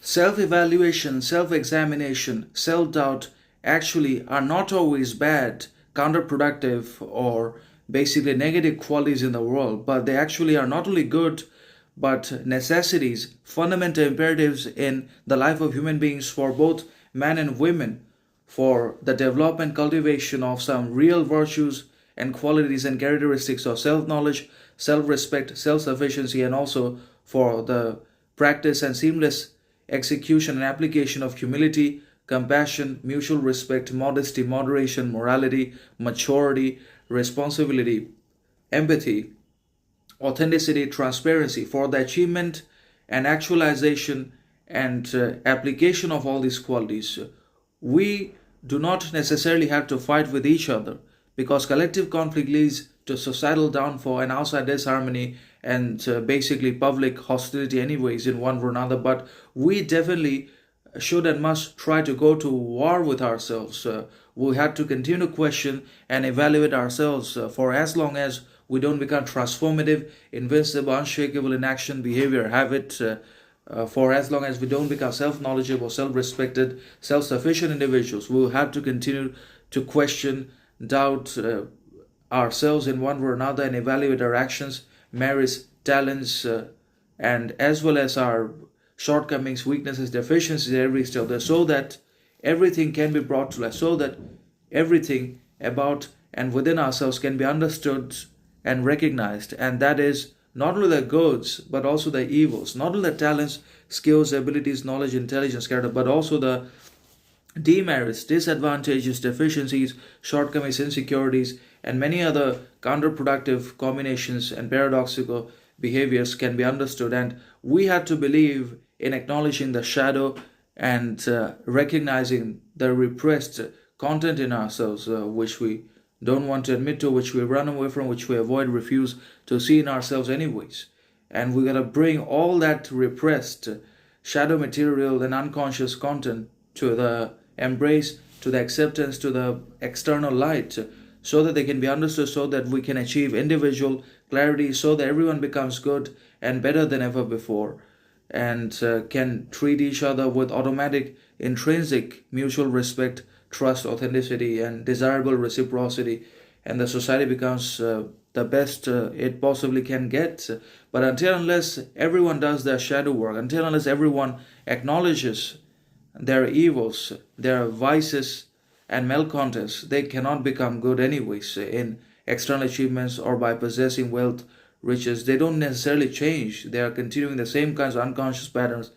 Self-evaluation, self-examination, self-doubt actually are not always bad, counterproductive, or basically negative qualities in the world, but they actually are not only good, but necessities, fundamental imperatives in the life of human beings for both men and women, for the development, cultivation of some real virtues and qualities and characteristics of self knowledge, self respect, self sufficiency, and also for the practice and seamless execution and application of humility, compassion, mutual respect, modesty, moderation, morality, maturity, responsibility, empathy, authenticity, transparency, for the achievement and actualization and application of all these qualities. We do not necessarily have to fight with each other, because collective conflict leads to societal downfall and outside disharmony and basically public hostility anyways in one or another. But we definitely should and must try to go to war with ourselves. We have to continue to question and evaluate ourselves for as long as we don't become transformative, invincible, unshakable in action, behavior, habit. For as long as we don't become self-knowledgeable, self-respected, self-sufficient individuals, we will have to continue to question, doubt ourselves in one way or another, and evaluate our actions, merits, talents, and as well as our shortcomings, weaknesses, deficiencies at every step, so that everything can be brought to light, so that everything about and within ourselves can be understood and recognized. And that is not only the goods, but also the evils, not only the talents, skills, abilities, knowledge, intelligence, character, but also the demerits, disadvantages, deficiencies, shortcomings, insecurities, and many other counterproductive combinations and paradoxical behaviors can be understood. And we have to believe in acknowledging the shadow and recognizing the repressed content in ourselves, which we don't want to admit to, which we run away from, which we avoid, refuse to see in ourselves anyways. And we got to bring all that repressed shadow material and unconscious content to the embrace, to the acceptance, to the external light, so that they can be understood, so that we can achieve individual clarity, so that everyone becomes good and better than ever before, and can treat each other with automatic, intrinsic mutual respect, trust, authenticity, and desirable reciprocity, and the society becomes the best it possibly can get. But until unless everyone does their shadow work, until unless everyone acknowledges their evils, their vices and malcontents, they cannot become good anyways in external achievements or by possessing wealth, riches. They don't necessarily change. They are continuing the same kinds of unconscious patterns